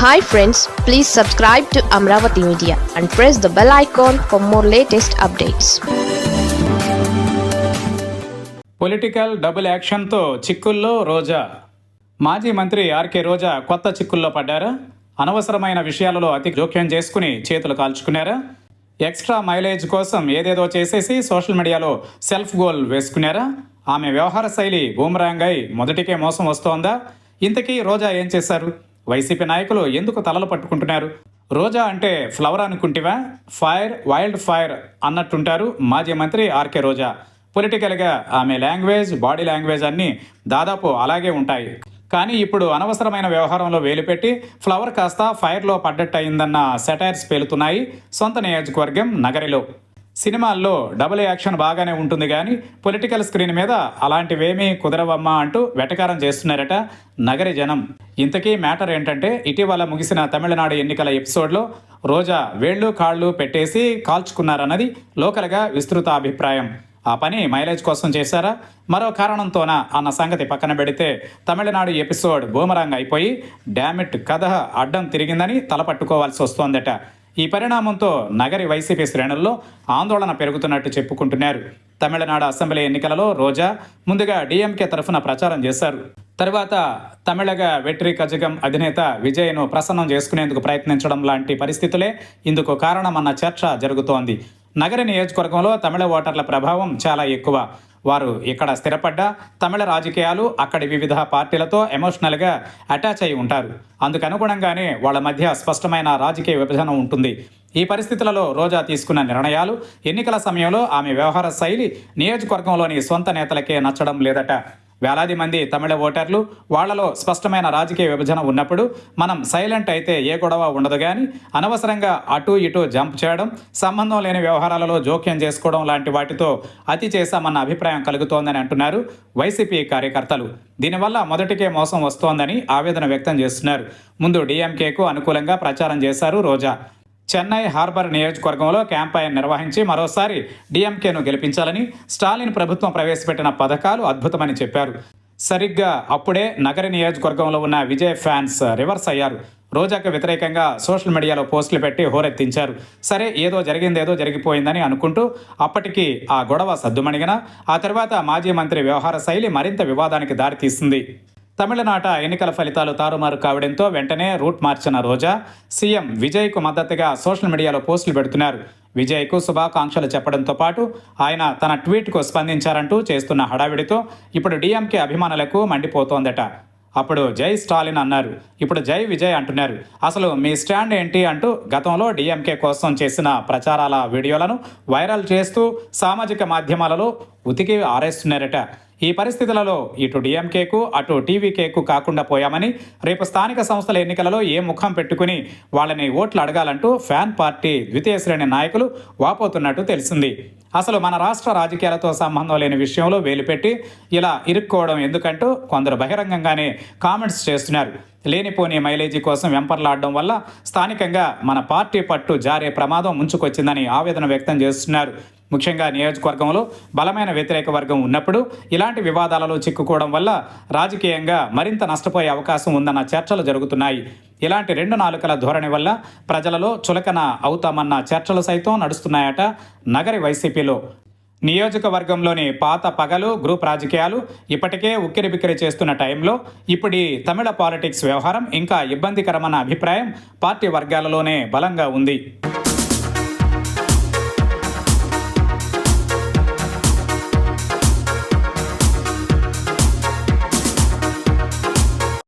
Hi friends, please subscribe to Amravati Media and press the bell icon for more latest updates. Political double యాక్షన్తో చిక్కుల్లో రోజా. మాజీ మంత్రి RK రోజా కొత్త చిక్కుల్లో పడ్డారా? అనవసరమైన విషయాలలో అతి జోక్యం చేసుకుని చేతులు కాల్చుకున్నారా? ఎక్స్ట్రా మైలేజ్ కోసం ఏదేదో చేసేసి సోషల్ మీడియాలో సెల్ఫ్ గోల్ వేసుకున్నారా? ఆమె వ్యవహార శైలి బూమరాంగ్ అయి మొదటికే మోసం వస్తోందా? ఇంతకీ రోజా ఏం చేశారు? వైసీపీ నాయకులు ఎందుకు తలలు పట్టుకుంటున్నారు? రోజా అంటే ఫ్లవర్ అనుకుంటివా? ఫైర్, వైల్డ్ ఫైర్ అన్నట్టుంటారు మాజీ మంత్రి ఆర్కే రోజా. పొలిటికల్గా ఆమె లాంగ్వేజ్, బాడీ లాంగ్వేజ్ అన్నీ దాదాపు అలాగే ఉంటాయి. కానీ ఇప్పుడు అనవసరమైన వ్యవహారంలో వేలుపెట్టి ఫ్లవర్ కాస్త ఫైర్లో పడ్డట్టు అయిందన్న సెటైర్స్ పేలుతున్నాయి సొంత నియోజకవర్గం నగరిలో. సినిమాల్లో డబుల్ యాక్షన్ బాగానే ఉంటుంది కానీ పొలిటికల్ స్క్రీన్ మీద అలాంటివేమీ కుదరవమ్మా అంటూ వెటకారం చేస్తున్నారట నగరి జనం. ఇంతకీ మ్యాటర్ ఏంటంటే, ఇటీవల ముగిసిన తమిళనాడు ఎన్నికల ఎపిసోడ్లో రోజా వేళ్ళు కాళ్ళు పెట్టేసి కాల్చుకున్నారన్నది లోకల్గా విస్తృత అభిప్రాయం. ఆ పని మైలేజ్ కోసం చేశారా, మరో కారణంతోనా అన్న సంగతి పక్కన పెడితే తమిళనాడు ఎపిసోడ్ బూమరాంగ్ అయిపోయి డామిట్ కథ అడ్డం తిరిగిందని తలపట్టుకోవాల్సి వస్తోందట. ఈ పరిణామంతో నగరి వైసీపీ శ్రేణుల్లో ఆందోళన పెరుగుతున్నట్టు చెప్పుకుంటున్నారు. తమిళనాడు అసెంబ్లీ ఎన్నికలలో రోజా ముందుగా డీఎంకే తరఫున ప్రచారం చేశారు. తర్వాత తమిళగ వెట్రి కజగం అధినేత విజయ్ను ప్రసన్నం చేసుకునేందుకు ప్రయత్నించడం లాంటి పరిస్థితులే ఇందుకు కారణమన్న చర్చ జరుగుతోంది. నగర నియోజకవర్గంలో తమిళ ఓటర్ల ప్రభావం చాలా ఎక్కువ. వారు ఇక్కడ స్థిరపడ్డ తమిళ రాజకీయాలు అక్కడి వివిధ పార్టీలతో ఎమోషనల్గా అటాచ్ అయి ఉంటారు. అందుకు అనుగుణంగానే వాళ్ళ మధ్య స్పష్టమైన రాజకీయ విభజన ఉంటుంది. ఈ పరిస్థితులలో రోజా తీసుకున్న నిర్ణయాలు, ఎన్నికల సమయంలో ఆమె వ్యవహార శైలి నియోజకవర్గంలోని సొంత నేతలకే నచ్చడం లేదట. వేలాది మంది తమిళ ఓటర్లు, వాళ్లలో స్పష్టమైన రాజకీయ విభజన ఉన్నప్పుడు మనం సైలెంట్ అయితే ఏ గొడవ ఉండదు కానీ అనవసరంగా అటు ఇటు జంప్ చేయడం, సంబంధం లేని వ్యవహారాలలో జోక్యం చేసుకోవడం లాంటి వాటితో అతి చేశామన్న అభిప్రాయం కలుగుతోందని అంటున్నారు వైసీపీ కార్యకర్తలు. దీనివల్ల మొదటికే మోసం వస్తోందని ఆవేదన వ్యక్తం చేస్తున్నారు. ముందు డీఎంకేకు అనుకూలంగా ప్రచారం చేశారు రోజా. చెన్నై హార్బర్ నియోజకవర్గంలో క్యాంపెయిన్ నిర్వహించి మరోసారి డీఎంకేను గెలిపించాలని స్టాలిన్ ప్రభుత్వం ప్రవేశపెట్టిన పథకాలు అద్భుతమని చెప్పారు. సరిగ్గా అప్పుడే నగరి నియోజకవర్గంలో ఉన్న విజయ్ ఫ్యాన్స్ రివర్స్ అయ్యారు. రోజాకు వ్యతిరేకంగా సోషల్ మీడియాలో పోస్టులు పెట్టి హోరెత్తించారు. సరే, ఏదో జరిగిందేదో జరిగిపోయిందని అనుకుంటూ అప్పటికి ఆ గొడవ సద్దుమణిగిన ఆ తర్వాత మాజీ మంత్రి వ్యవహార శైలి మరింత వివాదానికి దారితీసింది. తమిళనాట ఎన్నికల ఫలితాలు తారుమారు కావడంతో వెంటనే రూట్ మార్చిన రోజా సీఎం విజయ్కు మద్దతుగా సోషల్ మీడియాలో పోస్టులు పెడుతున్నారు. విజయ్కు శుభాకాంక్షలు చెప్పడంతో పాటు ఆయన తన ట్వీట్కు స్పందించారంటూ చేస్తున్న హడావిడితో ఇప్పుడు డీఎంకే అభిమానులకు మండిపోతోందట. అప్పుడు జై స్టాలిన్ అన్నారు, ఇప్పుడు జై విజయ్ అంటున్నారు. అసలు మీ స్టాండ్ ఏంటి అంటూ గతంలో డీఎంకే కోసం చేసిన ప్రచారాల వీడియోలను వైరల్ చేస్తూ సామాజిక మాధ్యమాలలో ఉతికి ఆరేస్తున్నారట. ఈ పరిస్థితులలో ఇటు డీఎంకేకు అటు టీవీకేకు కాకుండా పోయామని రేపు స్థానిక సంస్థల ఎన్నికలలో ఏ ముఖం పెట్టుకుని వాళ్ళని ఓట్లు అడగాలంటూ ఫ్యాన్ పార్టీ ద్వితీయ శ్రేణి నాయకులు వాపోతున్నట్టు తెలిసింది. అసలు మన రాష్ట్ర రాజకీయాలతో సంబంధం లేని విషయంలో వేలుపెట్టి ఇలా ఇరుక్కోవడం ఎందుకంటూ కొందరు బహిరంగంగానే కామెంట్స్ చేస్తున్నారు. లేనిపోని మైలేజీ కోసం వెంపర్లాడడం వల్ల స్థానికంగా మన పార్టీ పట్టు జారే ప్రమాదం ముంచుకొచ్చిందని ఆవేదన వ్యక్తం చేస్తున్నారు. ముఖ్యంగా నియోజకవర్గంలో బలమైన వ్యతిరేక వర్గం ఉన్నప్పుడు ఇలాంటి వివాదాలలో చిక్కుకోవడం వల్ల రాజకీయంగా మరింత నష్టపోయే అవకాశం ఉందన్న చర్చలు జరుగుతున్నాయి. ఇలాంటి రెండు నాలుకల ధోరణి వల్ల ప్రజలలో చులకన అవుతామన్న చర్చలు సైతం నడుస్తున్నాయట నగరి వైసీపీలో. నియోజకవర్గంలోని పాత పగలు గ్రూప్ రాజకీయాలు ఇప్పటికే ఉక్కిరిబిక్కిరి చేస్తున్న టైంలో ఇప్పుడు తమిళ పాలిటిక్స్ వ్యవహారం ఇంకా ఇబ్బందికరమన్న అభిప్రాయం పార్టీ వర్గాలలోనే బలంగా ఉంది.